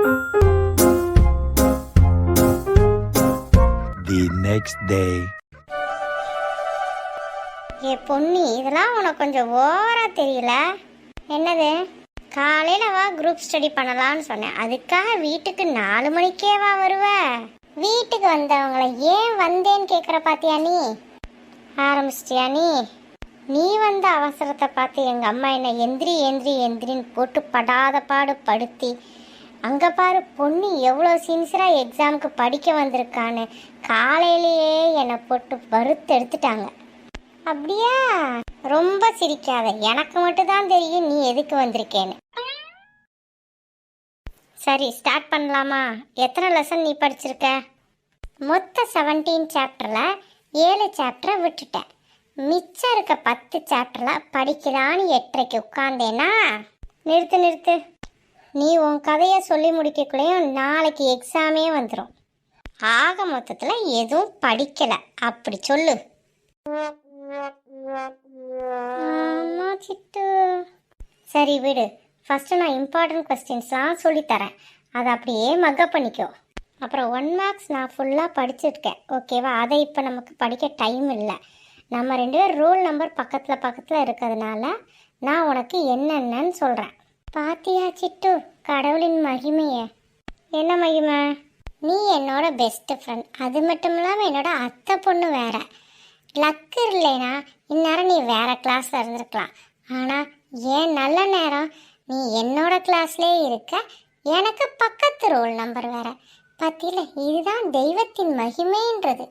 The next day. ஏ பொன்னி, இதெல்லாம் உனக்கு கொஞ்சம் ஓவரா தெரியல. என்னது, காலையில வா குரூப் ஸ்டடி பண்ணலாம்னு சொன்னேன், அதுக்காக வீட்டுக்கு 4 மணிக்கே வா வருவ? வீட்டுக்கு வந்தவங்களை ஏன் வந்தேன்னு கேட்குற பாத்தியா நீ? ஆரம்பிச்சிட்டியா நீ? நீ வந்த அவசரத்தை பார்த்து எங்கள் அம்மா என்னை எந்திரி எந்திரி எந்திரின்னு போட்டு படாத பாடு படுத்தி, அங்கே பாரு பொண்ணு எவ்வளோ சின்சியராக எக்ஸாமுக்கு படிக்க வந்திருக்கான்னு காலையிலேயே என்னை போட்டு வறுத்து எடுத்துட்டாங்க. அப்படியா? ரொம்ப சிரிக்காத, எனக்கு மட்டும்தான் தெரியும் நீ எதுக்கு வந்திருக்கேன்னு. சரி, ஸ்டார்ட் பண்ணலாமா? எத்தனை லெசன் நீ படிச்சிருக்க? மொத்த 17 சாப்டரில் 7 சாப்டரை விட்டுட்டேன். மிச்சம் இருக்க 10 சாப்டரில் படிக்கலான்னு 8:30 உட்காந்தேனா? நிறுத்து. நீ உன் கதையை சொல்லி முடிக்கக்குள்ளேயும் நாளைக்கு எக்ஸாமே வந்துடும். ஆக மொத்தத்தில் எதுவும் படிக்கலை அப்படி சொல்லு. ஆமா சிட்டு. சரி விடு, ஃபஸ்ட்டு நான் இம்பார்ட்டன்ட் கொஸ்டின்ஸ்லாம் சொல்லித்தரேன், அதை அப்படியே மக்கப் பண்ணிக்கோ. அப்புறம் 1 மார்க்ஸ் நான் ஃபுல்லாக படிச்சிருக்கேன், ஓகேவா? அதை இப்போ நமக்கு படிக்க டைம் இல்லை. நம்ம 2 பேர் ரோல் நம்பர் பக்கத்தில் இருக்கிறதுனால நான் உனக்கு என்னென்னு சொல்கிறேன். பாத்தியா சிட்டு, கடவுளின் மகிமையை? என்ன மகிமை? நீ என்னோட பெஸ்ட் ஃப்ரெண்ட், அது மட்டும் இல்லாமல் என்னோட அத்தை பொண்ணு வேற. லக்கு இல்லைனா இந்நேரம் நீ வேற கிளாஸில் இருந்திருக்கலாம். ஆனால் ஏன் நல்ல நேரம் நீ என்னோட கிளாஸ்லேயே இருக்க, எனக்கு பக்கத்து ரோல் நம்பர் வேற. பாத்தியில, இதுதான் தெய்வத்தின் மகிமைன்றது.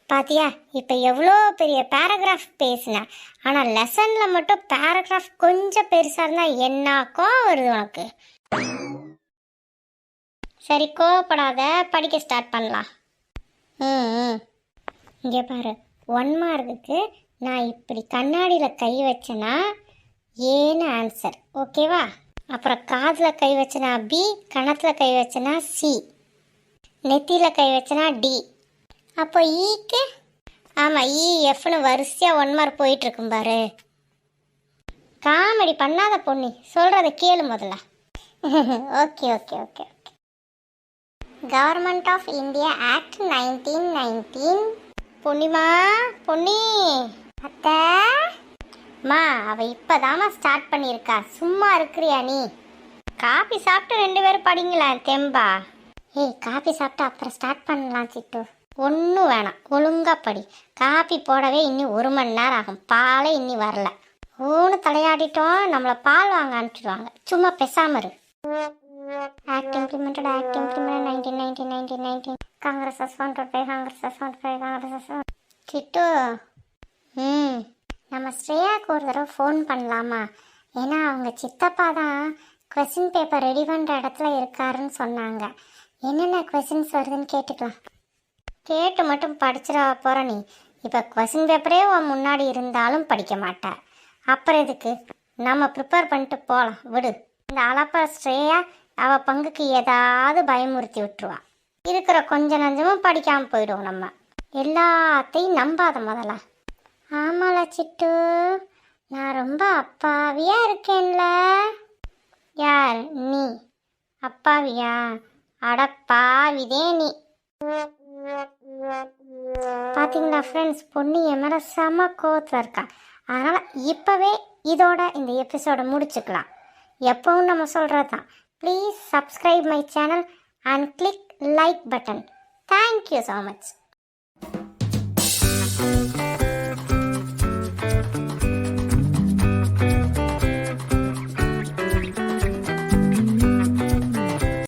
பாத்தியா, இப்போ எவ்வளோ பெரிய பேராகிராஃப் பேசினேன், ஆனால் லெசனில் மட்டும் பேராகிராஃப் கொஞ்சம் பெருசாக இருந்தால் என்னாக்கோ வருது உனக்கு. சரி, கோவப்படாத, படிக்க ஸ்டார்ட் பண்ணலாம். இங்கே பாரு, 1 மார்க்குக்கு நான் இப்படி கண்ணாடியில் கை வச்சேன்னா ஏன்னு ஆன்சர், ஓகேவா? அப்புறம் காதில் கை வச்சனா பி, கணத்தில் கை வச்சனா சி, நெத்தியில் கை வச்சனா டி. அப்போ ஈக்கு? ஆமாம், இஎஃப்னு வரிசையாக 1 மார்க் போயிட்டுருக்கும் பாரு. காமெடி பண்ணாத பொண்ணி, சொல்கிறத கேளு முதல்ல. Okay. Government of India act 1919. Ponni அத்தை மா, அவள் இப்போதாம்மா ஸ்டார்ட் பண்ணியிருக்கா, சும்மா இருக்கிறியா நீ? காஃபி சாப்பிட்டு 2 பேரும் படிங்களா தெம்பா? ஏய், காஃபி சாப்பிட்டு அப்புறம் ஸ்டார்ட் பண்ணலாம் சிட்டு. ஒன்றும் வேணாம், ஒழுங்கா படி. காஃபி போடவே இன்னும் 1 மணி நேரம் ஆகும், பாலே இன்னி வரல. ஊன்னு தலையாடிட்டோம், நம்மளை பால் வாங்க அனுப்பிச்சிடுவாங்க. சும்மா பேசாம இரு. ஆக்ட் இம்ப்ளிமெண்டட் 1919 காங்கிரஸ் சிட்டு. நம்ம ஸ்ரேயாவுக்கு ஒரு தடவை ஃபோன் பண்ணலாமா? ஏன்னா அவங்க சித்தப்பா தான் கொஸ்டின் பேப்பர் ரெடி பண்ணுற இடத்துல இருக்காருன்னு சொன்னாங்க. என்னென்ன கொஸ்டின்ஸ் வருதுன்னு கேட்டுக்கலாம். கேட்டு மட்டும் படிச்சிட போகிற நீ. இப்போ கொஸ்டின் பேப்பரே உன் முன்னாடி இருந்தாலும் படிக்க மாட்டேன், அப்புறம் எதுக்கு? நம்ம ப்ரிப்பேர் பண்ணிட்டு போகலாம் விடு. இந்த அளப்ப ஸ்ரேயா அவள் பங்குக்கு ஏதாவது பயமுறுத்தி விட்டுருவா. இருக்கிற கொஞ்ச நஞ்சமும் படிக்காமல் போயிடுவோம் நம்ம. எல்லாத்தையும் நம்பாத முதல்ல. ஆமால சிட்டு, நான் ரொம்ப அப்பாவியாக இருக்கேன்ல. யார் நீ? அப்பாவியா? அடப்பாவிதே நீ. பார்த்தீங்களா ஃப்ரெண்ட்ஸ், பொண்ணு என் மேலே செம கோவத்தில் இருக்கா. அதனால் இப்போவே இதோட இந்த எபிசோடை முடிச்சுக்கலாம். எப்பவும் நம்ம சொல்கிறது தான், please subscribe my channel and click like button. Thank you so much.